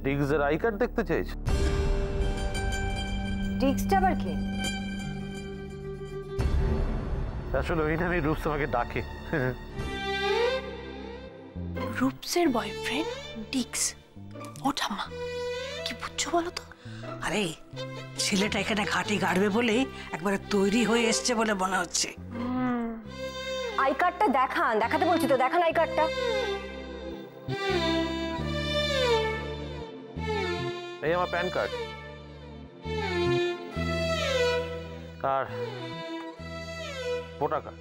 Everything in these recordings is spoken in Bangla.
ডিগসের আই কার্ড দেখতে চাইছে। ডিগসটা আবার কে? আসলে ওই নামে রূপস আমাকে ডাকে। রূপসের বয়ফ্রেন্ড ডিগস? ও ঠাম্মা, কি বুঝছো বলো তো? আরে ছেলেটা এখানে ঘাটি গাড়বে বলেই একবারে তৈরি হয়ে এসছে বলে মনে হচ্ছে। আই কার্ডটা দেখান, দেখাতে বলছি তো, দেখান আই কার্ডটা। এই আমার প্যান কার্ড আর ভোটার কার্ড।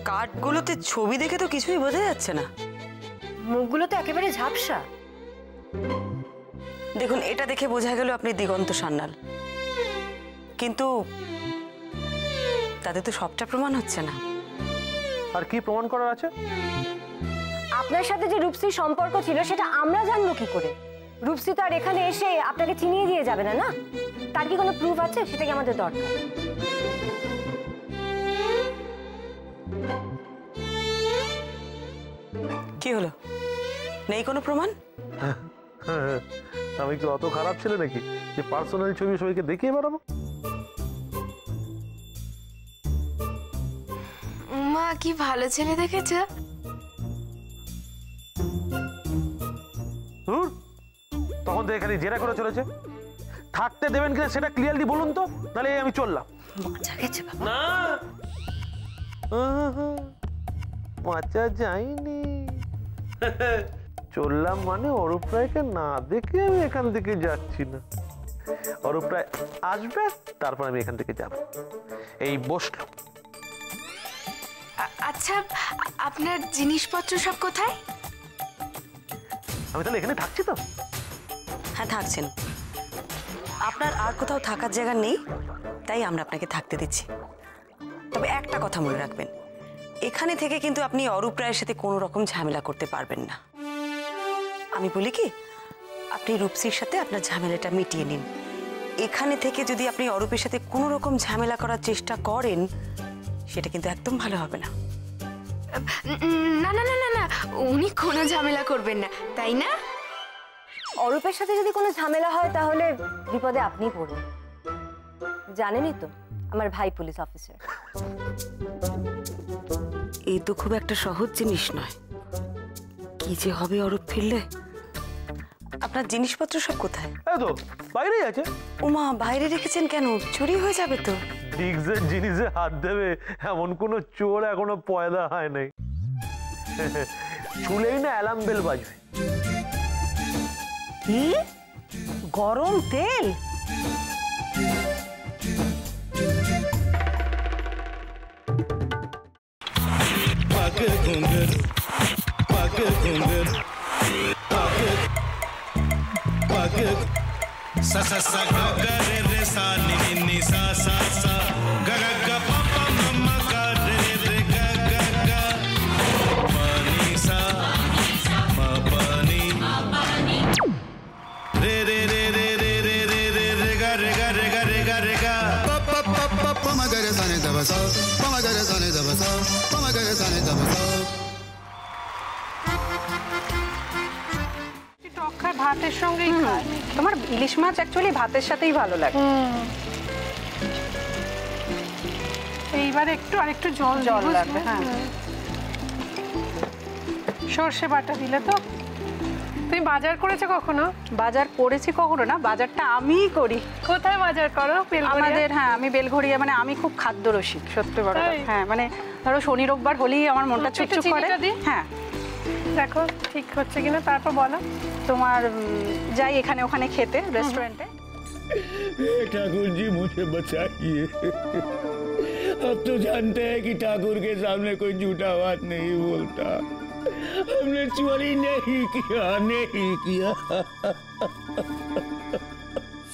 কার্ডগুলোতে ছবি দেখে তো কিছুই বোঝা যাচ্ছে না। মুখগুলো তো একেবারে ঝাপসা। দেখুন, এটা দেখে বোঝা গেল আপনি দিগন্ত সান্যাল, কিন্তু তাতে তো সবটা প্রমাণ হচ্ছে না। আর কি প্রমাণ করার আছে? আপনার সাথে যে রূপসীর সম্পর্ক ছিল সেটা আমরা জানবো কি করে? রূপসী তো আর এখানে এসে আপনাকে চিনিয়ে দিয়ে যাবে না, না? তার কি কোনো প্রুফ আছে? সেটা কি আমাদের দরকার। কি হলো, নেই কোনো প্রমাণ? আমি কি অত খারাপ ছেলে নাকি যে পার্সোনাল ছবি সবাইকে দেখিয়ে বেড়াবো? মা কি ভালো ছেলে দেখেছ? তখন তো এখানে জেরা করে চলেছে। থাকতে দেবেন কিনা সেটা ক্লিয়ারলি বলুন তো, তাহলে আমি চললাম। মজা গেছে বাবা। না, মজা যায়নি। চললাম মানে অরূপ রায়কে না দেখে আমি এখান থেকে যাচ্ছি না। অরূপ রায় আসবে, তারপর আমি এখান থেকে যাব। এই বসলো। আচ্ছা, আপনার জিনিসপত্র সব কোথায়? আমি তাহলে এখানে থাকছি তো? হ্যাঁ, থাকছেন। আপনার আর কোথাও থাকার জায়গা নেই, তাই আমরা আপনাকে থাকতে দিচ্ছি। তবে একটা কথা মনে রাখবেন, এখানে থেকে কিন্তু আপনি অরূপ রায়ের সাথে কোনো রকম ঝামেলা করতে পারবেন না। আমি বলি কি, আপনি রূপসীর সাথে আপনার ঝামেলাটা মিটিয়ে নিন। এখানে থেকে যদি আপনি অরূপের সাথে কোনো রকম ঝামেলা করার চেষ্টা করেন, সেটা কিন্তু একদম ভালো হবে না। না না না না না, উনি কোনো ঝামেলা করবেন না, তাই না? অরূপের সাথে যদি কোনো ঝামেলা হয় তাহলে বিপদে আপনিই পড়বেন। জানেনই তো আমার ভাই পুলিশ অফিসার। এই তো খুব একটা সহজ জিনিস নয়। কি যে হবে অরূপ ফিরলে। আপনার জিনিসপত্র সব কোথায়? এই তো বাইরেই আছে। ওমা, বাইরে রেখেছেন কেন? চুরি হয়ে যাবে তো। ডিগসের জিনিসে হাত দেবে এমন কোন চোর এখনো পয়দা হয় নাই। চুলেই না অ্যালার্ম বেল বাজবে। কি গরম তেল? sa sa sa ga ga re re sa ni ni ni sa sa sa ga ga ga pa pa ma ma ga re re ga ga ga pa ni sa ma pa ni re re re re re re re re re ga re ga re ga re ga re ga pa pa pa pa pa ma ga re sa ni da ba sa pa ma ga re sa ni da ba sa pa ma ga re sa ni da ba sa ভাতের সঙ্গেই খায়। তোমার ইলিশ মাছ অ্যাকচুয়ালি ভাতের সাথেই ভালো লাগে। এইবার একটু আরেকটু জল লাগবে। হ্যাঁ, সর্ষে বাটা দিলে তো। তুমি বাজার করেছো কখনো? বাজার করেছি কখনো না, বাজারটা আমিই করি। কোথায় বাজার করো? আমাদের, হ্যাঁ, আমি বেলঘড়িয়া, মানে আমি খুব খাদ্য রসিক, সত্যি বড়। হ্যাঁ, মানে ধরো শনি রোববার হলেই আমার মনটা চুপচুপ করে। হ্যাঁ, দেখো ঠিক হচ্ছে কিনা, তারপর বলো। তোমার যাই এখানে ওখানে খেতে रेस्टोरेंट है। ठाकुर जी मुझे बचाइए। अब तो जानते हैं कि ठाकुर के सामने कोई झूठा बात नहीं बोलता। हमने चोरी नहीं किया, नहीं किया।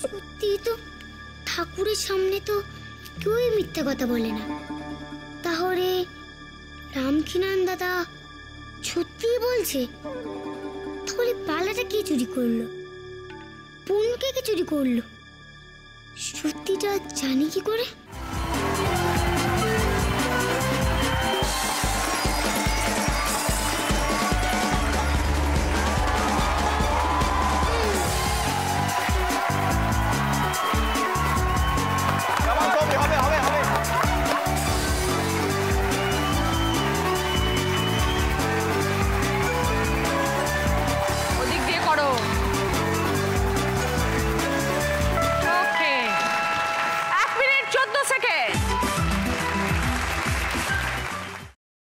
সত্যি তো ঠাকুরের সামনে তো কেউই মিথ্যা কথা বলে না। তাহলে রামকিনান দাদা সত্যিই বলছে? তাহলে পালাটা কে চুরি করলো? পুনকে কে চুরি করলো? সত্যিটা জানি কি করে?